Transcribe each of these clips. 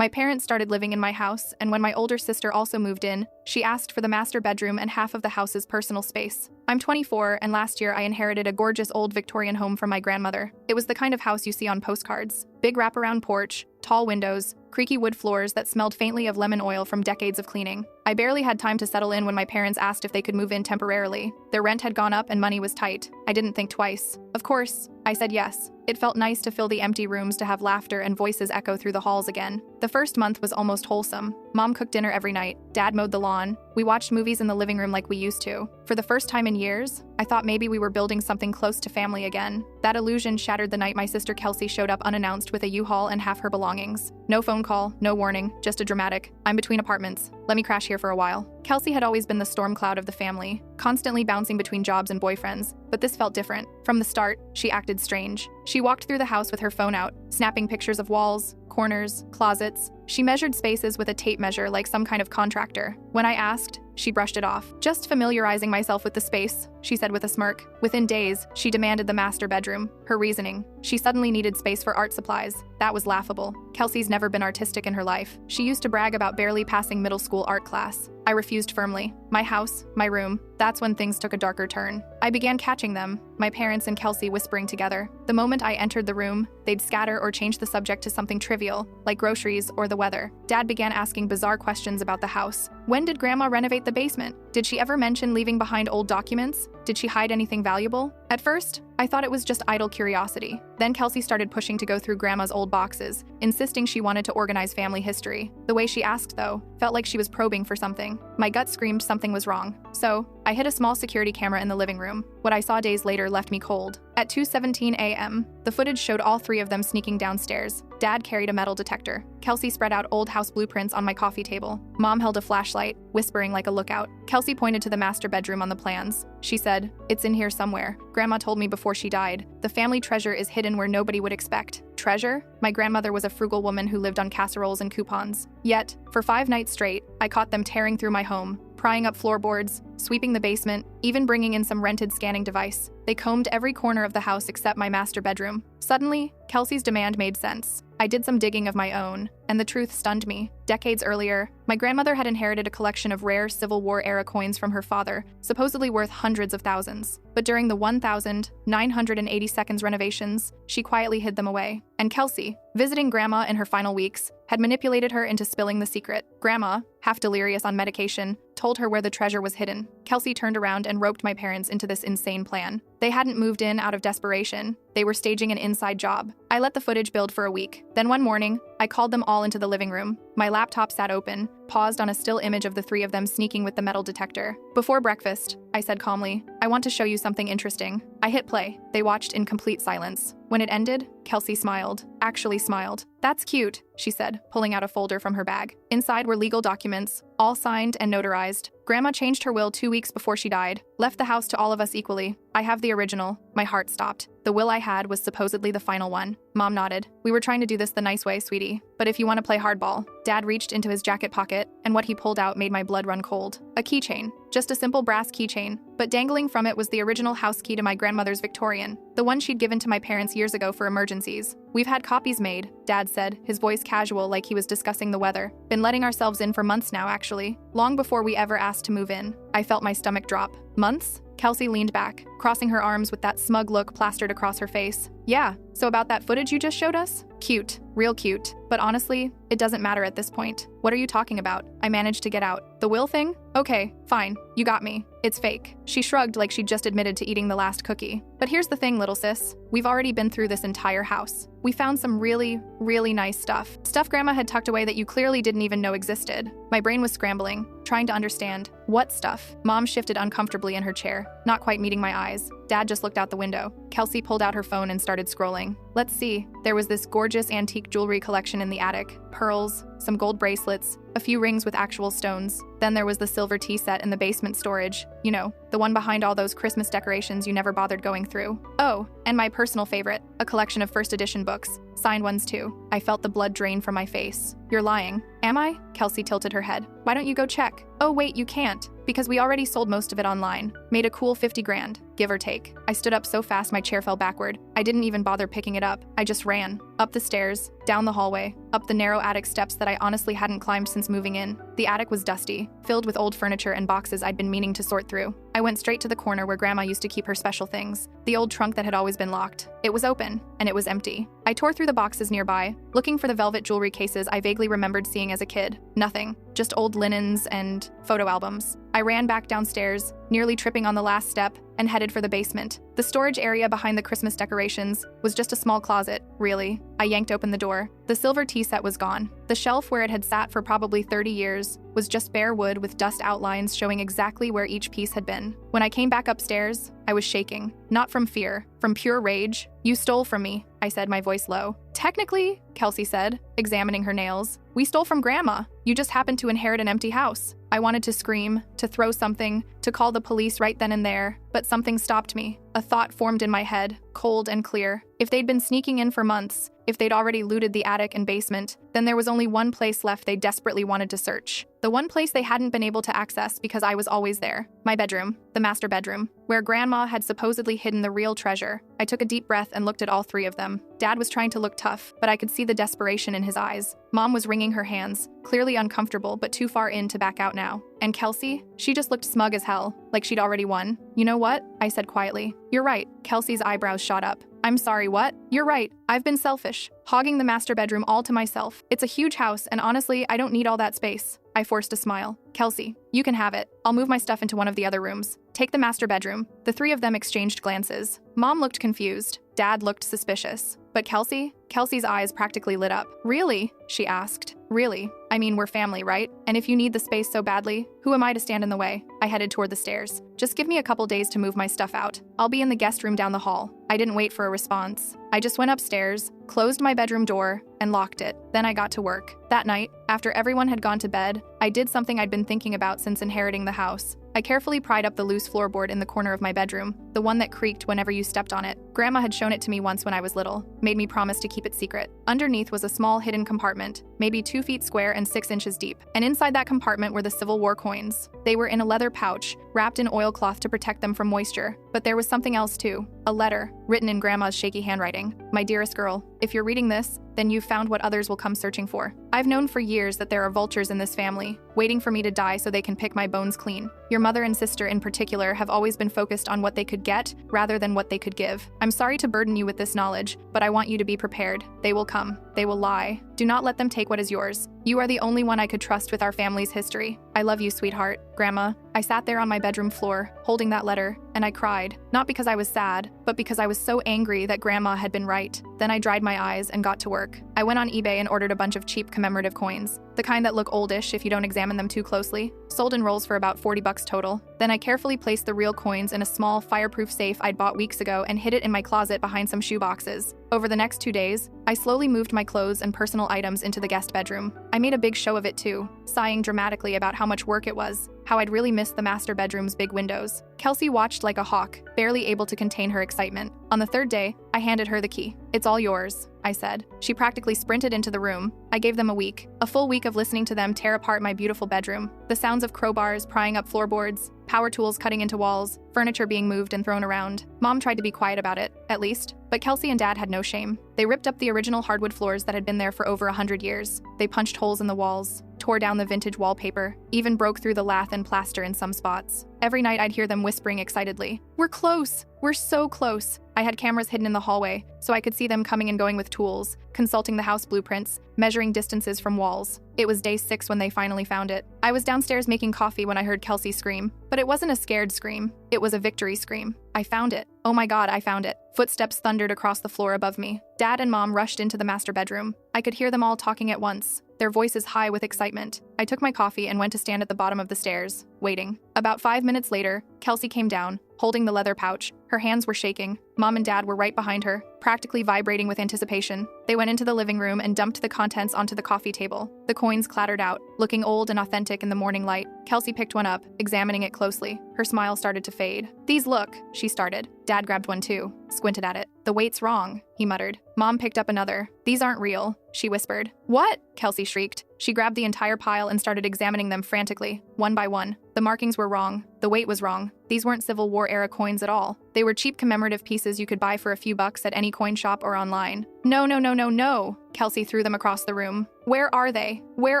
My parents started living in my house, and when my older sister also moved in, she asked for the master bedroom and half of the house's personal space. I'm 24, and last year I inherited a gorgeous old Victorian home from my grandmother. It was the kind of house you see on postcards. Big wraparound porch, tall windows, creaky wood floors that smelled faintly of lemon oil from decades of cleaning. I barely had time to settle in when my parents asked if they could move in temporarily. Their rent had gone up and money was tight. I didn't think twice. Of course, I said yes. It felt nice to fill the empty rooms, to have laughter and voices echo through the halls again. The first month was almost wholesome. Mom cooked dinner every night. Dad mowed the lawn. We watched movies in the living room like we used to. For the first time in years, I thought maybe we were building something close to family again. That illusion shattered the night my sister Kelsey showed up unannounced with a U-Haul and half her belongings. No phone call, no warning, just a dramatic, "I'm between apartments. Let me crash here for a while." Kelsey had always been the storm cloud of the family, constantly bouncing between jobs and boyfriends, but this felt different. From the start, she acted strange. She walked through the house with her phone out, snapping pictures of walls, corners, closets. She measured spaces with a tape measure like some kind of contractor. When I asked, she brushed it off. "Just familiarizing myself with the space," she said with a smirk. Within days, she demanded the master bedroom. Her reasoning: she suddenly needed space for art supplies. That was laughable. Kelsey's never been artistic in her life. She used to brag about barely passing middle school art class. I refused firmly. My house, my room. That's when things took a darker turn. I began catching them, my parents and Kelsey whispering together. The moment I entered the room, they'd scatter or change the subject to something trivial, like groceries or the weather. Dad began asking bizarre questions about the house. When did Grandma renovate the basement? Did she ever mention leaving behind old documents? Did she hide anything valuable? At first, I thought it was just idle curiosity. Then Kelsey started pushing to go through Grandma's old boxes, insisting she wanted to organize family history. The way she asked, though, felt like she was probing for something. My gut screamed something was wrong. So, I hid a small security camera in the living room. What I saw days later left me cold. At 2:17 a.m., the footage showed all three of them sneaking downstairs. Dad carried a metal detector. Kelsey spread out old house blueprints on my coffee table. Mom held a flashlight, whispering like a lookout. Kelsey pointed to the master bedroom on the plans. She said, "It's in here somewhere. Grandma told me before she died. The family treasure is hidden where nobody would expect." Treasure? My grandmother was a frugal woman who lived on casseroles and coupons. Yet, for 5 nights straight, I caught them tearing through my home, prying up floorboards, sweeping the basement, even bringing in some rented scanning device. They combed every corner of the house except my master bedroom. Suddenly, Kelsey's demand made sense. I did some digging of my own, and the truth stunned me. Decades earlier, my grandmother had inherited a collection of rare Civil War-era coins from her father, supposedly worth hundreds of thousands. But during the 1982 renovations, she quietly hid them away. And Kelsey, visiting Grandma in her final weeks, had manipulated her into spilling the secret. Grandma, half delirious on medication, told her where the treasure was hidden. Kelsey turned around and roped my parents into this insane plan. They hadn't moved in out of desperation. They were staging an inside job. I let the footage build for a week. Then one morning, I called them all into the living room. My laptop sat open, paused on a still image of the three of them sneaking with the metal detector. "Before breakfast," I said calmly, "I want to show you something interesting." I hit play. They watched in complete silence. When it ended, Kelsey smiled. Actually smiled. "That's cute," she said, pulling out a folder from her bag. Inside were legal documents, all signed and notarized. Grandma changed her will 2 weeks before she died, left the house to all of us equally. I have the original. My heart stopped. The will I had was supposedly the final one. Mom nodded. "We were trying to do this the nice way, sweetie. But if you want to play hardball." Dad reached into his jacket pocket, and what he pulled out made my blood run cold. A keychain. Just a simple brass keychain, but dangling from it was the original house key to my grandmother's Victorian, the one she'd given to my parents years ago for emergencies. "We've had copies made," Dad said, his voice casual like he was discussing the weather. "Been letting ourselves in for months now, actually. Long before we ever asked to move in." I felt my stomach drop. "Months?" Kelsey leaned back, crossing her arms with that smug look plastered across her face. "Yeah, so about that footage you just showed us? Cute. Real cute. But honestly, it doesn't matter at this point. What are you talking about?" I managed to get out. "The will thing? Okay, fine. You got me. It's fake." She shrugged like she'd just admitted to eating the last cookie. "But here's the thing, little sis. We've already been through this entire house. We found some really, really nice stuff. Stuff Grandma had tucked away that you clearly didn't even know existed." My brain was scrambling, trying to understand. What stuff? Mom shifted uncomfortably in her chair, not quite meeting my eyes. Dad just looked out the window. Kelsey pulled out her phone and started scrolling. "Let's see." There was this gorgeous antique jewelry collection in the attic. Pearls, some gold bracelets, a few rings with actual stones. Then there was the silver tea set in the basement storage. You know, the one behind all those Christmas decorations you never bothered going through. Oh, and my personal favorite, a collection of first edition books. Signed ones too. I felt the blood drain from my face. "You're lying." "Am I?" Kelsey tilted her head. "Why don't you go check?" "Oh wait, you can't. Because we already sold most of it online. Made a cool 50 grand, give or take." I stood up so fast my chair fell backward. I didn't even bother picking it up. I just ran. Up the stairs, down the hallway, up the narrow attic steps that I honestly hadn't climbed since moving in. The attic was dusty, filled with old furniture and boxes I'd been meaning to sort through. I went straight to the corner where Grandma used to keep her special things, the old trunk that had always been locked. It was open, and it was empty. I tore through the boxes nearby, looking for the velvet jewelry cases I vaguely remembered seeing as a kid. Nothing, just old linens and photo albums. I ran back downstairs, nearly tripping on the last step, and headed for the basement. The storage area behind the Christmas decorations was just a small closet, really. I yanked open the door. The silver tea set was gone. The shelf where it had sat for probably 30 years was just bare wood with dust outlines showing exactly where each piece had been. When I came back upstairs, I was shaking. Not from fear, from pure rage. "You stole from me," I said, my voice low. "Technically," Kelsey said, examining her nails, "we stole from Grandma. You just happened to inherit an empty house." I wanted to scream, to throw something, to call the police right then and there, but something stopped me. A thought formed in my head, cold and clear. If they'd been sneaking in for months, if they'd already looted the attic and basement, then there was only one place left they desperately wanted to search. The one place they hadn't been able to access because I was always there. My bedroom, the master bedroom, where Grandma had supposedly hidden the real treasure. I took a deep breath and looked at all three of them. Dad was trying to look tough, but I could see the desperation in his eyes. Mom was wringing her hands, clearly uncomfortable but too far in to back out now. And Kelsey? She just looked smug as hell, like she'd already won. "You know what?" I said quietly. "You're right." Kelsey's eyebrows shot up. "I'm sorry, what?" "You're right. I've been selfish, hogging the master bedroom all to myself. It's a huge house, and honestly, I don't need all that space." I forced a smile. "Kelsey, you can have it. I'll move my stuff into one of the other rooms. Take the master bedroom." The three of them exchanged glances. Mom looked confused. Dad looked suspicious. But Kelsey's eyes practically lit up. "Really?" she asked. "Really? I mean, we're family, right? And if you need the space so badly, who am I to stand in the way?" I headed toward the stairs. "Just give me a couple days to move my stuff out. I'll be in the guest room down the hall." I didn't wait for a response. I just went upstairs, closed my bedroom door, and locked it. Then I got to work. That night, after everyone had gone to bed, I did something I'd been thinking about since inheriting the house. I carefully pried up the loose floorboard in the corner of my bedroom, the one that creaked whenever you stepped on it. Grandma had shown it to me once when I was little, made me promise to keep it secret. Underneath was a small hidden compartment, maybe 2 feet square and 6 inches deep. And inside that compartment were the Civil War coins. They were in a leather pouch, wrapped in oilcloth to protect them from moisture. But there was something else too. A letter, written in Grandma's shaky handwriting. "My dearest girl, if you're reading this, then you've found what others will come searching for. I've known for years that there are vultures in this family, waiting for me to die so they can pick my bones clean. Your mother and sister in particular have always been focused on what they could get rather than what they could give. I'm sorry to burden you with this knowledge, but I want you to be prepared. They will come. They will lie. Do not let them take what is yours. You are the only one I could trust with our family's history. I love you, sweetheart." Grandma. I sat there on my bedroom floor, holding that letter, and I cried. Not because I was sad, but because I was so angry that Grandma had been right. Then I dried my eyes and got to work. I went on eBay and ordered a bunch of cheap commemorative coins, the kind that look oldish if you don't examine them too closely, sold in rolls for about $40 total. Then I carefully placed the real coins in a small, fireproof safe I'd bought weeks ago and hid it in my closet behind some shoe boxes. Over the next 2 days, I slowly moved my clothes and personal items into the guest bedroom. I made a big show of it too, sighing dramatically about how much work it was, how I'd really missed the master bedroom's big windows. Kelsey watched like a hawk, barely able to contain her excitement. On the third day, I handed her the key. "It's all yours," I said. She practically sprinted into the room. I gave them a full week of listening to them tear apart my beautiful bedroom. The sounds of crowbars prying up floorboards, power tools cutting into walls, furniture being moved and thrown around. Mom tried to be quiet about it, at least, but Kelsey and Dad had no shame. They ripped up the original hardwood floors that had been there for over 100 years. They punched holes in the walls, tore down the vintage wallpaper, even broke through the lath and plaster in some spots. Every night I'd hear them whispering excitedly, "We're close! We're so close!" I had cameras hidden in the hallway, so I could see them coming and going with tools, consulting the house blueprints, measuring distances from walls. It was day 6 when they finally found it. I was downstairs making coffee when I heard Kelsey scream, but it wasn't a scared scream. It was a victory scream. "I found it. Oh my God, I found it." Footsteps thundered across the floor above me. Dad and Mom rushed into the master bedroom. I could hear them all talking at once, their voices high with excitement. I took my coffee and went to stand at the bottom of the stairs, waiting. About 5 minutes later, Kelsey came down, holding the leather pouch. Her hands were shaking. Mom and Dad were right behind her, practically vibrating with anticipation. They went into the living room and dumped the contents onto the coffee table. The coins clattered out, looking old and authentic in the morning light. Kelsey picked one up, examining it closely. Her smile started to fade. "These look," she started. Dad grabbed one too, squinted at it. "The weight's wrong," he muttered. Mom picked up another. "These aren't real," she whispered. "What?" Kelsey shrieked. She grabbed the entire pile and started examining them frantically, one by one. The markings were wrong. The weight was wrong. These weren't Civil War era coins at all. They were cheap commemorative pieces you could buy for a few bucks at any coin shop or online. No, no, no, no, no. Kelsey threw them across the room. Where are they? Where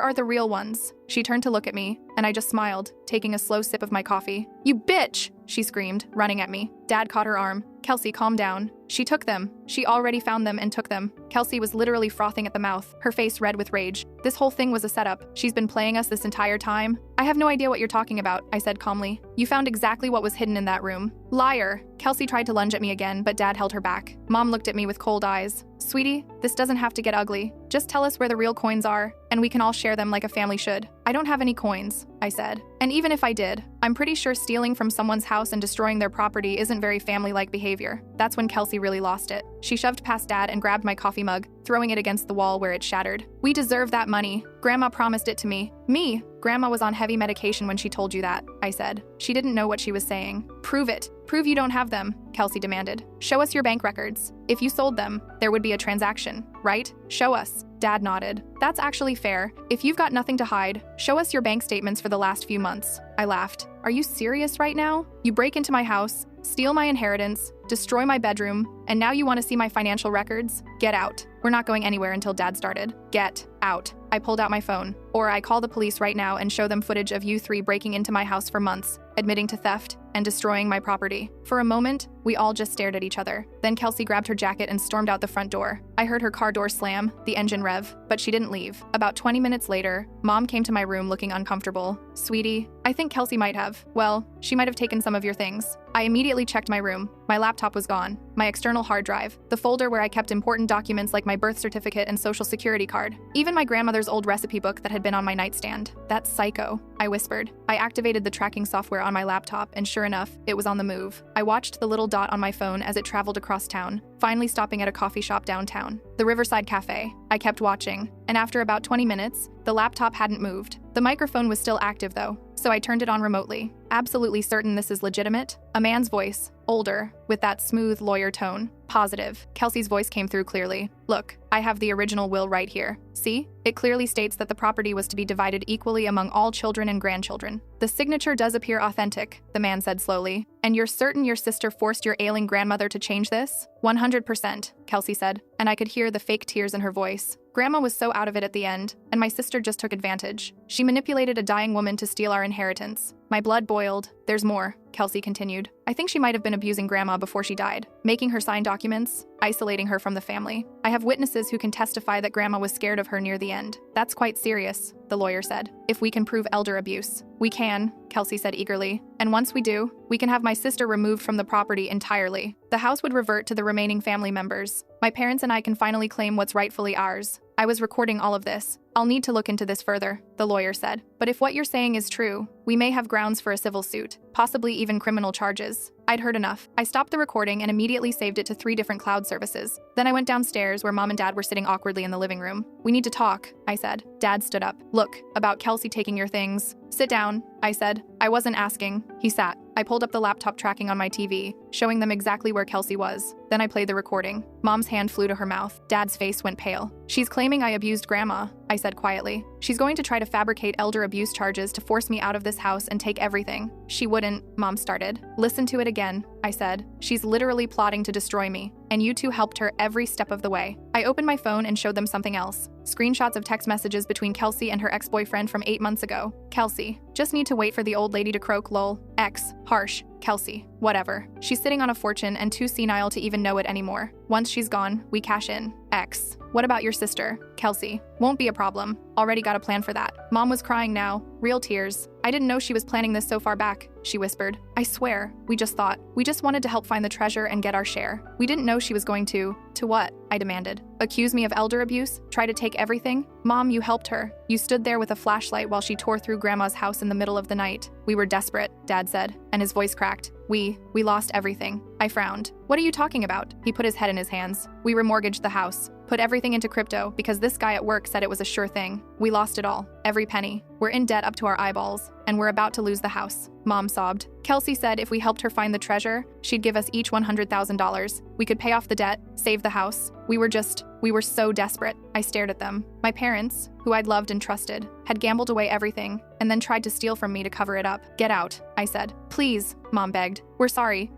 are the real ones? She turned to look at me, and I just smiled, taking a slow sip of my coffee. You bitch! She screamed, running at me. Dad caught her arm. Kelsey, calm down. She took them. She already found them and took them. Kelsey was literally frothing at the mouth, her face red with rage. This whole thing was a setup. She's been playing us this entire time. I have no idea what you're talking about, I said calmly. You found exactly what was hidden in that room. Liar! Kelsey tried to lunge at me again, but Dad held her back. Mom looked at me with cold eyes. Sweetie, this doesn't have to get ugly. Just tell us where the real coins are, and we can all share them like a family should. I don't have any coins, I said. And even if I did, I'm pretty sure stealing from someone's house and destroying their property isn't very family-like behavior. That's when Kelsey really lost it. She shoved past Dad and grabbed my coffee mug, throwing it against the wall where it shattered. We deserve that money. Grandma promised it to me. Me? Grandma was on heavy medication when she told you that, I said. She didn't know what she was saying. Prove it. Prove you don't have them, Kelsey demanded. Show us your bank records. If you sold them, there would be a transaction, right? Show us. Dad nodded. That's actually fair. If you've got nothing to hide, show us your bank statements for the last few months. I laughed. Are you serious right now? You break into my house, steal my inheritance, destroy my bedroom, and now you want to see my financial records? Get out. We're not going anywhere until Dad started. Get out. I pulled out my phone. Or I call the police right now and show them footage of you three breaking into my house for months, admitting to theft, and destroying my property. For a moment, we all just stared at each other. Then Kelsey grabbed her jacket and stormed out the front door. I heard her car door slam, the engine rev, but she didn't leave. About 20 minutes later, Mom came to my room looking uncomfortable. Sweetie, I think Kelsey might have. Well, she might have taken some of your things. I immediately checked my room. My laptop was gone. My external hard drive. The folder where I kept important documents like my birth certificate and social security card. Even my grandmother's old recipe book that had been on my nightstand. That's psycho, I whispered. I activated the tracking software on my laptop, and sure enough, it was on the move. I watched the little dot on my phone as it traveled across town, finally stopping at a coffee shop downtown, the Riverside Cafe. I kept watching, and after about 20 minutes, the laptop hadn't moved. The microphone was still active though, so I turned it on remotely. Absolutely certain this is legitimate? A man's voice, older, with that smooth lawyer tone. Positive. Kelsey's voice came through clearly. Look, I have the original will right here. See? It clearly states that the property was to be divided equally among all children and grandchildren. The signature does appear authentic, the man said slowly. And you're certain your sister forced your ailing grandmother to change this? 100%, Kelsey said, and I could hear the fake tears in her voice. Grandma was so out of it at the end, and my sister just took advantage. She manipulated a dying woman to steal our inheritance. My blood boiled. There's more, Kelsey continued. I think she might have been abusing Grandma before she died, making her sign documents, isolating her from the family. I have witnesses who can testify that Grandma was scared of her near the end. That's quite serious, the lawyer said. If we can prove elder abuse. We can, Kelsey said eagerly. And once we do, we can have my sister removed from the property entirely. The house would revert to the remaining family members. My parents and I can finally claim what's rightfully ours. I was recording all of this. I'll need to look into this further, the lawyer said. But if what you're saying is true, we may have grounds for a civil suit, possibly even criminal charges. I'd heard enough. I stopped the recording and immediately saved it to 3 different cloud services. Then I went downstairs where Mom and Dad were sitting awkwardly in the living room. We need to talk, I said. Dad stood up. Look, about Kelsey taking your things. Sit down, I said. I wasn't asking. He sat. I pulled up the laptop tracking on my TV, showing them exactly where Kelsey was. Then I played the recording. Mom's hand flew to her mouth. Dad's face went pale. She's claiming I abused Grandma, I said quietly. She's going to try to fabricate elder abuse charges to force me out of this house and take everything. She wouldn't, Mom started. Listen to it again, I said. She's literally plotting to destroy me, and you two helped her every step of the way. I opened my phone and showed them something else. Screenshots of text messages between Kelsey and her ex-boyfriend from 8 months ago. Kelsey. Just need to wait for the old lady to croak lol. Ex. Harsh. Kelsey. Whatever. She's sitting on a fortune and too senile to even know it anymore. Once she's gone, we cash in. X. What about your sister? Kelsey. Won't be a problem. Already got a plan for that. Mom was crying now. Real tears. I didn't know she was planning this so far back, she whispered. I swear, we just wanted to help find the treasure and get our share. We didn't know she was going to what? I demanded. Accuse me of elder abuse? Try to take everything? Mom, you helped her. You stood there with a flashlight while she tore through Grandma's house in the middle of the night. We were desperate, Dad said, and his voice cracked. We lost everything. I frowned. What are you talking about? He put his head in his hands. We remortgaged the house. Put everything into crypto because this guy at work said it was a sure thing. We lost it all. Every penny. We're in debt up to our eyeballs, and we're about to lose the house. Mom sobbed. Kelsey said if we helped her find the treasure, she'd give us each $100,000. We could pay off the debt, save the house. We were so desperate. I stared at them. My parents, who I'd loved and trusted, had gambled away everything and then tried to steal from me to cover it up. Get out, I said. Please, Mom begged. We're sorry.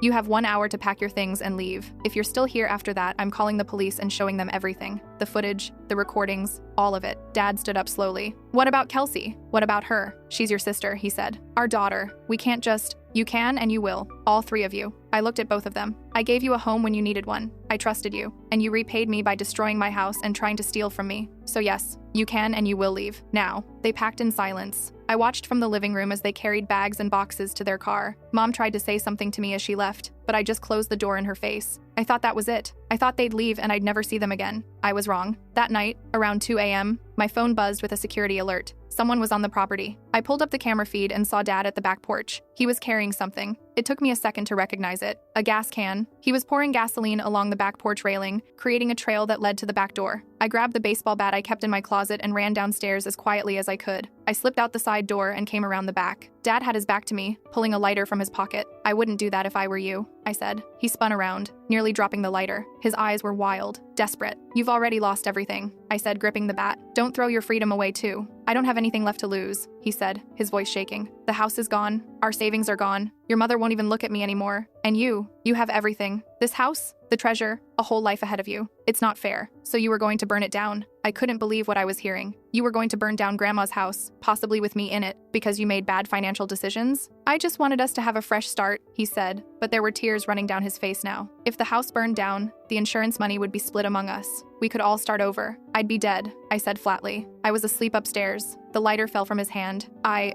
You have 1 hour to pack your things and leave. If you're still here after that, I'm calling the police and showing them everything. The footage, the recordings, all of it. Dad stood up slowly. What about Kelsey? What about her? She's your sister, he said. Our daughter. We can't just... You can and you will. All three of you. I looked at both of them. I gave you a home when you needed one. I trusted you. And you repaid me by destroying my house and trying to steal from me. So yes, you can and you will leave. Now. They packed in silence. I watched from the living room as they carried bags and boxes to their car. Mom tried to say something to me as she left, but I just closed the door in her face. I thought that was it. I thought they'd leave and I'd never see them again. I was wrong. That night, around 2 a.m., my phone buzzed with a security alert. Someone was on the property. I pulled up the camera feed and saw Dad at the back porch. He was carrying something. It took me a second to recognize it. A gas can. He was pouring gasoline along the back porch railing, creating a trail that led to the back door. I grabbed the baseball bat I kept in my closet and ran downstairs as quietly as I could. I slipped out the side door and came around the back. Dad had his back to me, pulling a lighter from his pocket. I wouldn't do that if I were you, I said. He spun around, nearly dropping the lighter. His eyes were wild, desperate. You've already lost everything, I said, gripping the bat. Don't throw your freedom away too. I don't have anything left to lose, he said, his voice shaking. The house is gone. Our savings are gone. Your mother won't even look at me anymore. And you have everything. This house, the treasure, a whole life ahead of you. It's not fair. So you were going to burn it down. I couldn't believe what I was hearing. You were going to burn down Grandma's house, possibly with me in it, because you made bad financial decisions? I just wanted us to have a fresh start, he said, but there were tears running down his face now. If the house burned down, the insurance money would be split among us. We could all start over. I'd be dead, I said flatly. I was asleep upstairs. The lighter fell from his hand. I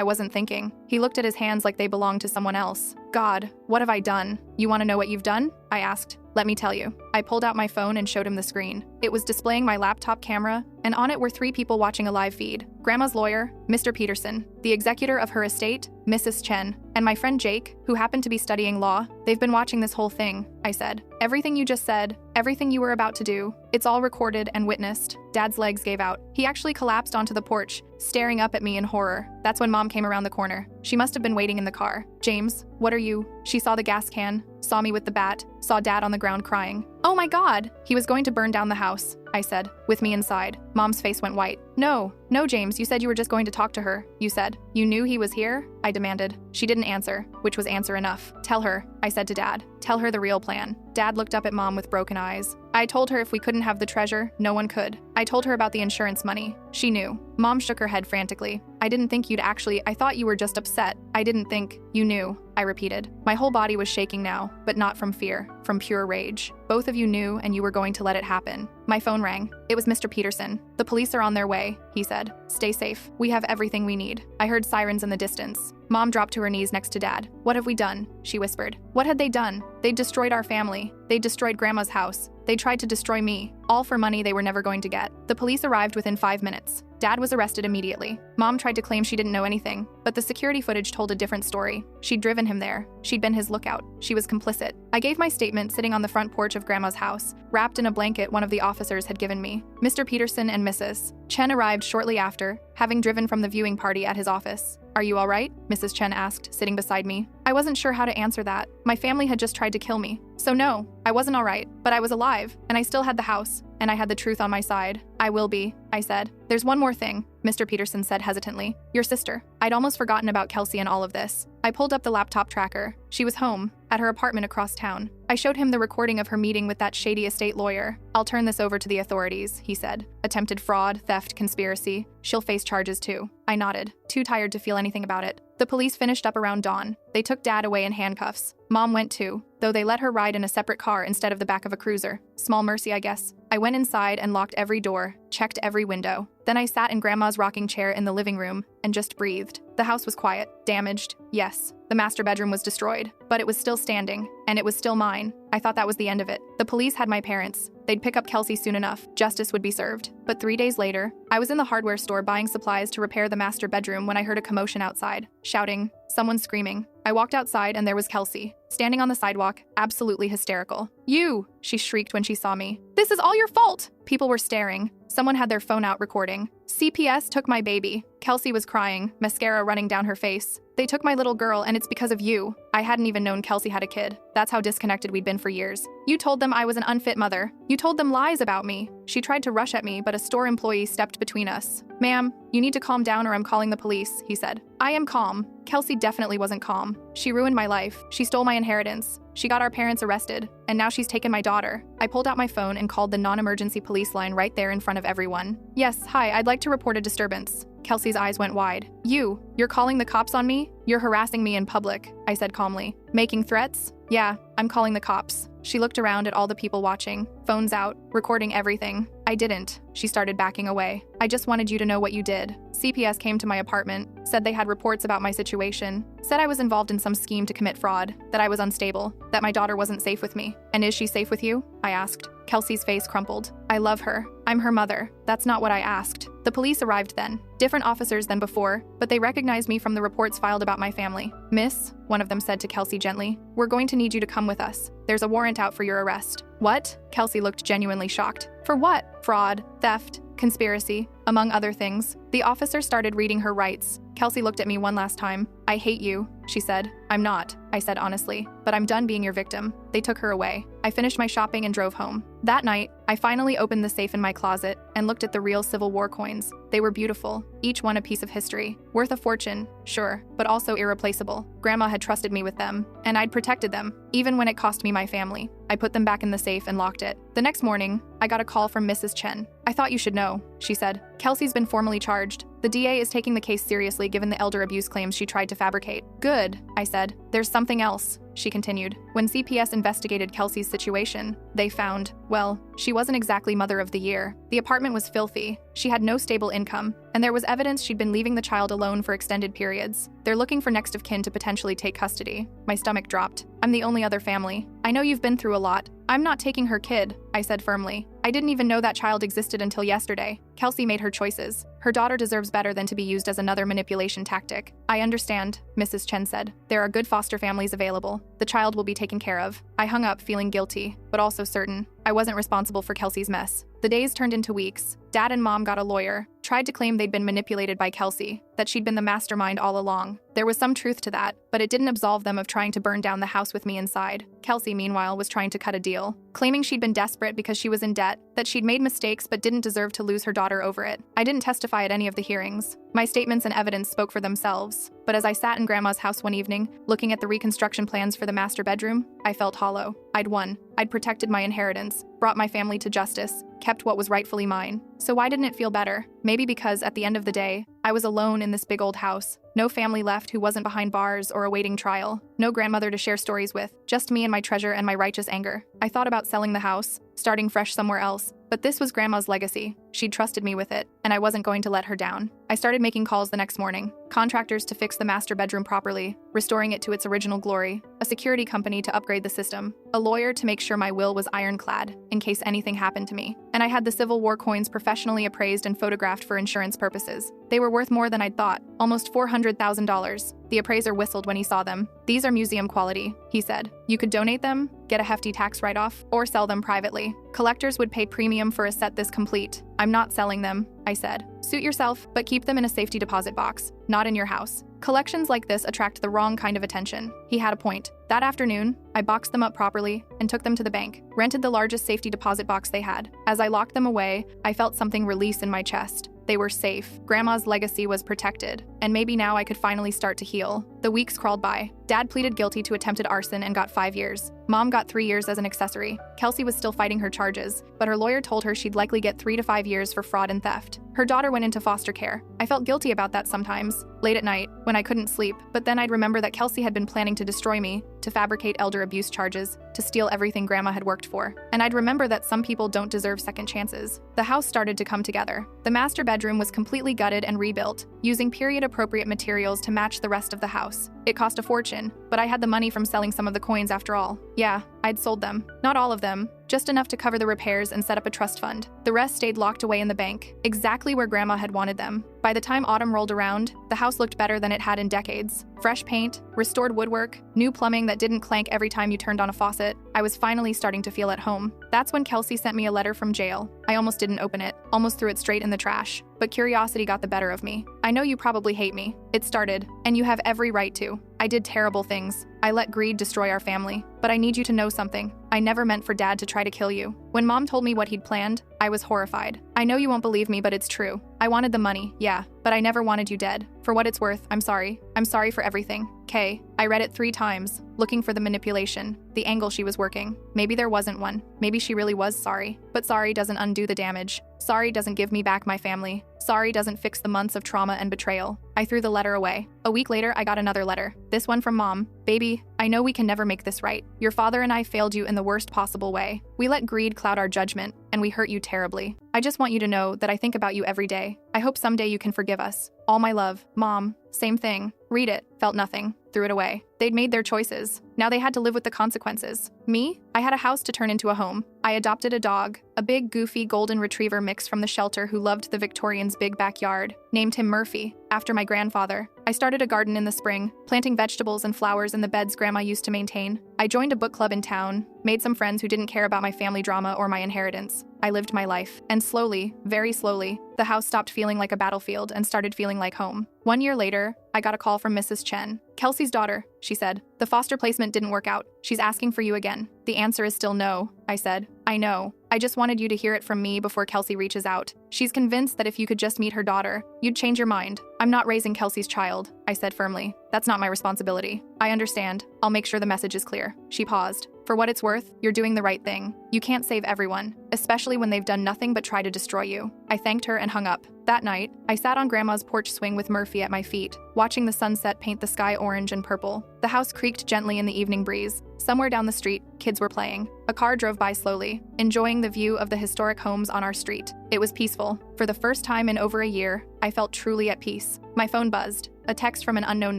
wasn't thinking. He looked at his hands like they belonged to someone else. God, what have I done? You want to know what you've done? I asked. Let me tell you. I pulled out my phone and showed him the screen. It was displaying my laptop camera, and on it were 3 people watching a live feed. Grandma's lawyer, Mr. Peterson, the executor of her estate, Mrs. Chen, and my friend Jake, who happened to be studying law. They've been watching this whole thing, I said. Everything you just said, everything you were about to do, it's all recorded and witnessed. Dad's legs gave out. He actually collapsed onto the porch, staring up at me in horror. That's when Mom came around the corner. She must have been waiting in the car. James, what are you? She saw the gas can, saw me with the bat, saw Dad on the ground crying. Oh my God! He was going to burn down the house, I said, with me inside. Mom's face went white. No, James, you said you were just going to talk to her. You said. You knew he was here? I demanded. She didn't answer, which was answer enough. Tell her, I said to Dad. Tell her the real plan. Dad looked up at Mom with broken eyes. I told her if we couldn't have the treasure, no one could. I told her about the insurance money. She knew. Mom shook her head frantically. I didn't think I thought you were just upset. I didn't think you knew, I repeated. My whole body was shaking now, but not from fear, from pure rage. Both of you knew and you were going to let it happen. My phone rang. It was Mr. Peterson. The police are on their way, he said. Stay safe. We have everything we need. I heard sirens in the distance. Mom dropped to her knees next to Dad. What have we done? She whispered. What had they done? They'd destroyed our family. They destroyed Grandma's house. They tried to destroy me, all for money they were never going to get. The police arrived within 5 minutes. Dad was arrested immediately. Mom tried to claim she didn't know anything, but the security footage told a different story. She'd driven him there. She'd been his lookout. She was complicit. I gave my statement sitting on the front porch of Grandma's house, wrapped in a blanket one of the officers had given me. Mr. Peterson and Mrs. Chen arrived shortly after, having driven from the viewing party at his office. Are you all right? Mrs. Chen asked, sitting beside me. I wasn't sure how to answer that. My family had just tried to kill me. So no, I wasn't all right, but I was alive, and I still had the house, and I had the truth on my side. I will be, I said. There's one more thing, Mr. Peterson said hesitantly. Your sister. I'd almost forgotten about Kelsey and all of this. I pulled up the laptop tracker. She was home, at her apartment across town. I showed him the recording of her meeting with that shady estate lawyer. I'll turn this over to the authorities, he said. Attempted fraud, theft, conspiracy. She'll face charges too. I nodded, too tired to feel anything about it. The police finished up around dawn. They took Dad away in handcuffs. Mom went too, though they let her ride in a separate car instead of the back of a cruiser. Small mercy, I guess. I went inside and locked every door, checked every window. Then I sat in Grandma's rocking chair in the living room and just breathed. The house was quiet, damaged, yes. The master bedroom was destroyed, but it was still standing, and it was still mine. I thought that was the end of it. The police had my parents. They'd pick up Kelsey soon enough. Justice would be served. But 3 days later, I was in the hardware store buying supplies to repair the master bedroom when I heard a commotion outside. Shouting. Someone screaming. I walked outside and there was Kelsey, standing on the sidewalk, absolutely hysterical. You, she shrieked when she saw me. This is all your fault. People were staring. Someone had their phone out recording. CPS took my baby. Kelsey was crying, mascara running down her face. They took my little girl, and it's because of you. I hadn't even known Kelsey had a kid. That's how disconnected we'd been for years. You told them I was an unfit mother. You told them lies about me. She tried to rush at me, but a store employee stepped between us. Ma'am, you need to calm down or I'm calling the police, he said. I am calm. Kelsey definitely wasn't calm. She ruined my life. She stole my inheritance. She got our parents arrested, and now she's taken my daughter. I pulled out my phone and called the non-emergency police line right there in front of everyone. Yes, hi, I'd like to report a disturbance. Kelsey's eyes went wide. You're calling the cops on me? You're harassing me in public, I said calmly. Making threats? Yeah, I'm calling the cops. She looked around at all the people watching, phones out, recording everything. I didn't. She started backing away. I just wanted you to know what you did. CPS came to my apartment, said they had reports about my situation, said I was involved in some scheme to commit fraud, that I was unstable, that my daughter wasn't safe with me. And is she safe with you? I asked. Kelsey's face crumpled. I love her. I'm her mother. That's not what I asked. The police arrived then. Different officers than before, but they recognized me from the reports filed about my family. Miss, one of them said to Kelsey gently, we're going to need you to come with us. There's a warrant out for your arrest. What? Kelsey looked genuinely shocked. For what? Fraud, theft, conspiracy, among other things. The officer started reading her rights. Kelsey looked at me one last time. I hate you, she said. I'm not, I said honestly, but I'm done being your victim. They took her away. I finished my shopping and drove home. That night, I finally opened the safe in my closet and looked at the real Civil War coins. They were beautiful, each one a piece of history. Worth a fortune, sure, but also irreplaceable. Grandma had trusted me with them, and I'd protected them, even when it cost me my family. I put them back in the safe and locked it. The next morning, I got a call from Mrs. Chen. I thought you should know, she said. Kelsey's been formally charged. The DA is taking the case seriously given the elder abuse claims she tried to fabricate. Good, I said. There's something else, she continued. When CPS investigated Kelsey's situation, they found, well, she wasn't exactly Mother of the Year. The apartment was filthy. She had no stable income, and there was evidence she'd been leaving the child alone for extended periods. They're looking for next of kin to potentially take custody. My stomach dropped. I'm the only other family. I know you've been through a lot. I'm not taking her kid, I said firmly. I didn't even know that child existed until yesterday. Kelsey made her choices. Her daughter deserves better than to be used as another manipulation tactic. I understand, Mrs. Chen said. There are good foster families available. The child will be taken care of. I hung up feeling guilty, but also certain I wasn't responsible for Kelsey's mess. The days turned into weeks. Dad and Mom got a lawyer, tried to claim they'd been manipulated by Kelsey, that she'd been the mastermind all along. There was some truth to that, but it didn't absolve them of trying to burn down the house with me inside. Kelsey, meanwhile, was trying to cut a deal, claiming she'd been desperate because she was in debt, that she'd made mistakes but didn't deserve to lose her daughter over it. I didn't testify at any of the hearings. My statements and evidence spoke for themselves, but as I sat in Grandma's house one evening, looking at the reconstruction plans for the master bedroom, I felt hollow. I'd won. I'd protected my inheritance, brought my family to justice, kept what was rightfully mine. So why didn't it feel better? Maybe because, at the end of the day, I was alone in this big old house. No family left who wasn't behind bars or awaiting trial. No grandmother to share stories with. Just me and my treasure and my righteous anger. I thought about selling the house, starting fresh somewhere else. But this was Grandma's legacy. She'd trusted me with it, and I wasn't going to let her down. I started making calls the next morning. Contractors to fix the master bedroom properly, restoring it to its original glory. A security company to upgrade the system. A lawyer to make sure my will was ironclad, in case anything happened to me. And I had the Civil War coins professionally appraised and photographed for insurance purposes. They were worth more than I'd thought, almost $400,000. The appraiser whistled when he saw them. These are museum quality, he said. You could donate them, get a hefty tax write-off, or sell them privately. Collectors would pay premium for a set this complete. I'm not selling them, I said. Suit yourself, but keep them in a safety deposit box, not in your house. Collections like this attract the wrong kind of attention. He had a point. That afternoon, I boxed them up properly and took them to the bank, rented the largest safety deposit box they had. As I locked them away, I felt something release in my chest. They were safe. Grandma's legacy was protected, and maybe now I could finally start to heal. The weeks crawled by. Dad pleaded guilty to attempted arson and got 5 years. Mom got 3 years as an accessory. Kelsey was still fighting her charges, but her lawyer told her she'd likely get 3 to 5 years for fraud and theft. Her daughter went into foster care. I felt guilty about that sometimes, late at night, when I couldn't sleep, but then I'd remember that Kelsey had been planning to destroy me, to fabricate elder abuse charges, to steal everything Grandma had worked for. And I'd remember that some people don't deserve second chances. The house started to come together. The master bedroom was completely gutted and rebuilt, using period-appropriate materials to match the rest of the house. It cost a fortune, but I had the money from selling some of the coins after all. Yeah, I'd sold them. Not all of them, just enough to cover the repairs and set up a trust fund. The rest stayed locked away in the bank, exactly where Grandma had wanted them. By the time autumn rolled around, the house looked better than it had in decades. Fresh paint, restored woodwork, new plumbing that didn't clank every time you turned on a faucet. I was finally starting to feel at home. That's when Kelsey sent me a letter from jail. I almost didn't open it, almost threw it straight in the trash. But curiosity got the better of me. I know you probably hate me. It started, and you have every right to. I did terrible things. I let greed destroy our family. But I need you to know something. I never meant for Dad to try to kill you. When Mom told me what he'd planned, I was horrified. I know you won't believe me, but it's true. I wanted the money, yeah, but I never wanted you dead. For what it's worth, I'm sorry. I'm sorry for everything. Kay, I read it 3 times, looking for the manipulation, the angle she was working. Maybe there wasn't one. Maybe she really was sorry. But sorry doesn't undo the damage. Sorry doesn't give me back my family. Sorry doesn't fix the months of trauma and betrayal. I threw the letter away. A week later, I got another letter. This one from Mom. Baby, I know we can never make this right. Your father and I failed you in the worst possible way. We let greed cloud our judgment, and we hurt you terribly. I just want you to know that I think about you every day. I hope someday you can forgive us. All my love. Mom. Same thing. Read it. Felt nothing. Threw it away. They'd made their choices. Now they had to live with the consequences. Me? I had a house to turn into a home. I adopted a dog, a big, goofy golden retriever mix from the shelter who loved the Victorians' big backyard. Named him Murphy, after my grandfather. I started a garden in the spring, planting vegetables and flowers in the beds Grandma used to maintain. I joined a book club in town, made some friends who didn't care about my family drama or my inheritance. I lived my life. And slowly, very slowly, the house stopped feeling like a battlefield and started feeling like home. 1 year later, I got a call from Mrs. Chen. Kelsey's daughter, she said. The foster placement didn't work out. She's asking for you again. The answer is still no, I said. I know. I just wanted you to hear it from me before Kelsey reaches out. She's convinced that if you could just meet her daughter, you'd change your mind. I'm not raising Kelsey's child, I said firmly. That's not my responsibility. I understand. I'll make sure the message is clear. She paused. For what it's worth, you're doing the right thing. You can't save everyone, especially when they've done nothing but try to destroy you. I thanked her and hung up. That night, I sat on Grandma's porch swing with Murphy at my feet, watching the sunset paint the sky orange and purple. The house creaked gently in the evening breeze. Somewhere down the street, kids were playing. A car drove by slowly, enjoying the view of the historic homes on our street. It was peaceful. For the first time in over a year, I felt truly at peace. My phone buzzed. A text from an unknown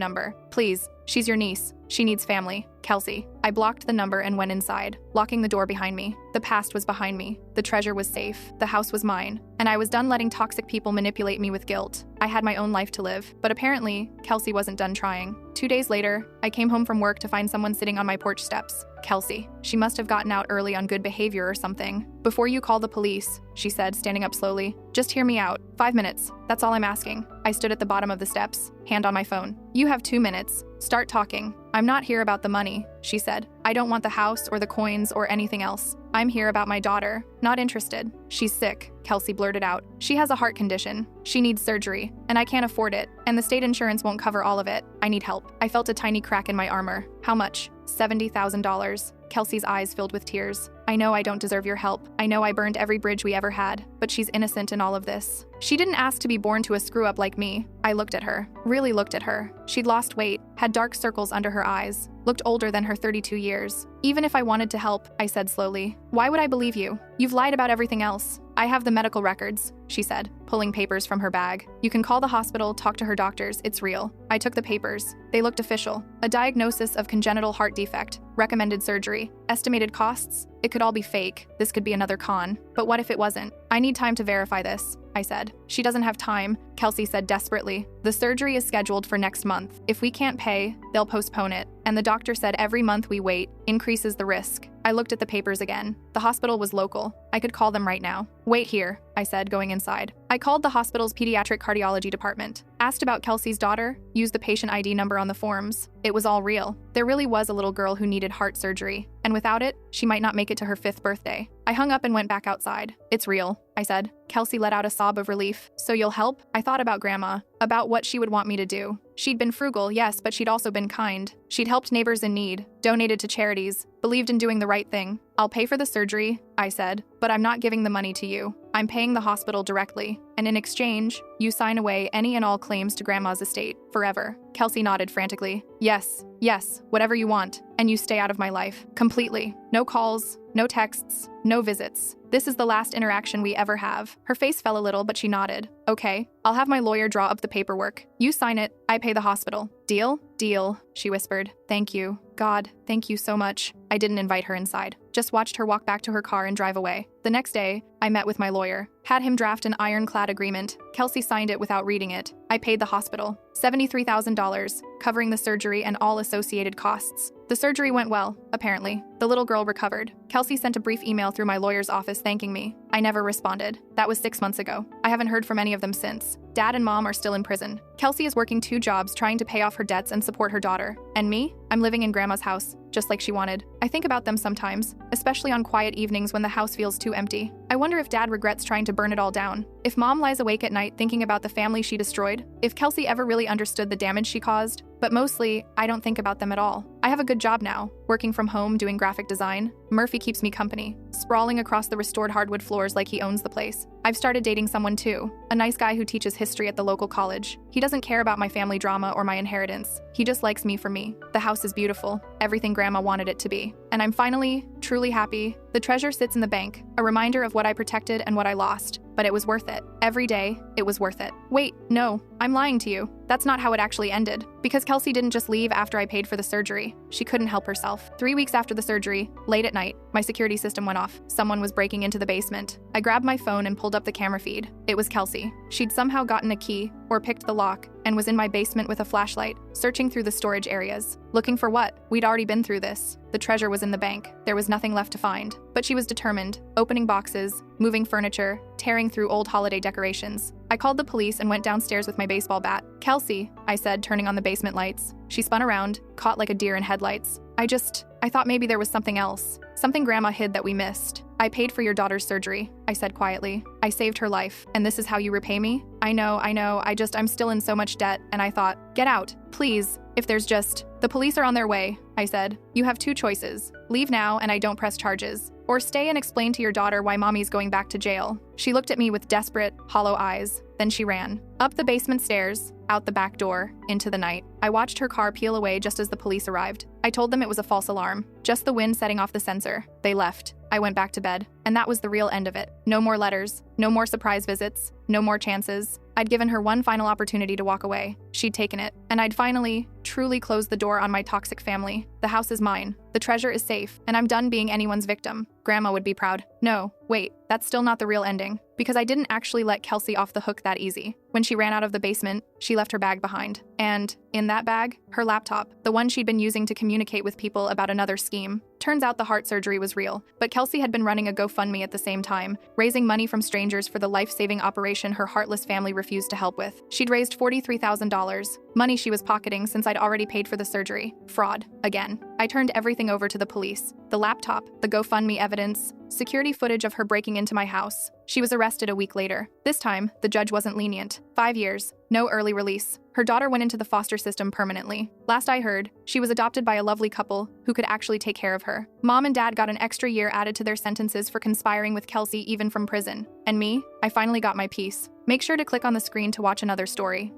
number. Please, she's your niece. She needs family. Kelsey. I blocked the number and went inside, locking the door behind me. The past was behind me. The treasure was safe. The house was mine. And I was done letting toxic people manipulate me with guilt. I had my own life to live. But apparently, Kelsey wasn't done trying. 2 days later, I came home from work to find someone sitting on my porch steps. Kelsey. She must have gotten out early on good behavior or something. Before you call the police, she said, standing up slowly. Just hear me out. 5 minutes. That's all I'm asking. I stood at the bottom of the steps, hand on my phone. You have 2 minutes. Start talking. I'm not here about the money, she said. I don't want the house or the coins or anything else. I'm here about my daughter. Not interested. She's sick, Kelsey blurted out. She has a heart condition. She needs surgery, and I can't afford it, and the state insurance won't cover all of it. I need help. I felt a tiny crack in my armor. How much? $70,000. Kelsey's eyes filled with tears. I know I don't deserve your help. I know I burned every bridge we ever had, but she's innocent in all of this. She didn't ask to be born to a screw-up like me. I looked at her. Really looked at her. She'd lost weight, had dark circles under her eyes, looked older than her 32 years. Even if I wanted to help, I said slowly, why would I believe you? You've lied about everything else. I have the medical records, she said, pulling papers from her bag. You can call the hospital, talk to her doctors, it's real. I took the papers. They looked official. A diagnosis of congenital heart defect, recommended surgery, estimated costs. It could all be fake. This could be another con. But what if it wasn't? I need time to verify this, I said. She doesn't have time, Kelsey said desperately. The surgery is scheduled for next month. If we can't pay, they'll postpone it. And the doctor said every month we wait increases the risk. I looked at the papers again. The hospital was local. I could call them right now. Wait here, I said, going inside. I called the hospital's pediatric cardiology department, asked about Kelsey's daughter, used the patient ID number on the forms. It was all real. There really was a little girl who needed heart surgery, and without it, she might not make it to her 5th birthday. I hung up and went back outside. It's real, I said. Kelsey let out a sob of relief. So you'll help? I thought about Grandma, about what she would want me to do. She'd been frugal, yes, but she'd also been kind. She'd helped neighbors in need, donated to charities, believed in doing the right thing. I'll pay for the surgery, I said, but I'm not giving the money to you. I'm paying the hospital directly, and in exchange, you sign away any and all claims to Grandma's estate, forever. Kelsey nodded frantically. Yes, whatever you want. And you stay out of my life. Completely. No calls, no texts, no visits. This is the last interaction we ever have. Her face fell a little, but she nodded. Okay, I'll have my lawyer draw up the paperwork. You sign it, I pay the hospital. Deal? Deal, she whispered. Thank you. God, thank you so much. I didn't invite her inside. Just watched her walk back to her car and drive away. The next day, I met with my lawyer. Had him draft an ironclad agreement. Kelsey signed it without reading it. I paid the hospital $73,000, covering the surgery and all associated costs. The surgery went well, apparently. The little girl recovered. Kelsey sent a brief email through my lawyer's office thanking me. I never responded. That was 6 months ago. I haven't heard from any of them since. Dad and Mom are still in prison. Kelsey is working 2 jobs trying to pay off her debts and support her daughter. And me? I'm living in Grandma's house, just like she wanted. I think about them sometimes, especially on quiet evenings when the house feels too empty. I wonder if Dad regrets trying to burn it all down. If Mom lies awake at night thinking about the family she destroyed. If Kelsey ever really understood the damage she caused. But mostly, I don't think about them at all. I have a good job now, working from home doing graphic design. Murphy keeps me company, sprawling across the restored hardwood floors like he owns the place. I've started dating someone too, a nice guy who teaches history at the local college. He doesn't care about my family drama or my inheritance. He just likes me for me. The house is beautiful, everything Grandma wanted it to be. And I'm finally, truly happy. The treasure sits in the bank, a reminder of what I protected and what I lost. But it was worth it. Every day, it was worth it. Wait, no, I'm lying to you. That's not how it actually ended. Because Kelsey didn't just leave after I paid for the surgery. She couldn't help herself. 3 weeks after the surgery, late at night, my security system went off. Someone was breaking into the basement. I grabbed my phone and pulled up the camera feed. It was Kelsey. She'd somehow gotten a key, or picked the lock, and was in my basement with a flashlight, searching through the storage areas. Looking for what? We'd already been through this. The treasure was in the bank. There was nothing left to find. But she was determined, opening boxes, moving furniture, tearing through old holiday decorations. I called the police and went downstairs with my baseball bat. Kelsey, I said, turning on the basement lights. She spun around, caught like a deer in headlights. I thought maybe there was something else. Something Grandma hid that we missed. I paid for your daughter's surgery, I said quietly. I saved her life, and this is how you repay me? I know, I'm still in so much debt, and I thought, get out, please. If there's just, the police are on their way, I said. You have 2 choices. Leave now and I don't press charges. Or stay and explain to your daughter why Mommy's going back to jail. She looked at me with desperate, hollow eyes. Then she ran. Up the basement stairs, out the back door, into the night. I watched her car peel away just as the police arrived. I told them it was a false alarm. Just the wind setting off the sensor. They left. I went back to bed. And that was the real end of it. No more letters. No more surprise visits. No more chances. I'd given her one final opportunity to walk away. She'd taken it. And I'd finally, truly closed the door on my toxic family. The house is mine. The treasure is safe. And I'm done being anyone's victim. Grandma would be proud. No, wait, that's still not the real ending. Because I didn't actually let Kelsey off the hook that easy. When she ran out of the basement, she left her bag behind. And, in that bag, her laptop, the one she'd been using to communicate with people about another scheme. Turns out the heart surgery was real, but Kelsey had been running a GoFundMe at the same time, raising money from strangers for the life-saving operation her heartless family refused to help with. She'd raised $43,000, money she was pocketing since I'd already paid for the surgery. Fraud, again. I turned everything over to the police. The laptop, the GoFundMe evidence, security footage of her breaking into my house. She was arrested a week later. This time, the judge wasn't lenient. 5 years, no early release. Her daughter went into the foster system permanently. Last I heard, she was adopted by a lovely couple who could actually take care of her. Mom and Dad got an extra year added to their sentences for conspiring with Kelsey even from prison. And me, I finally got my peace. Make sure to click on the screen to watch another story.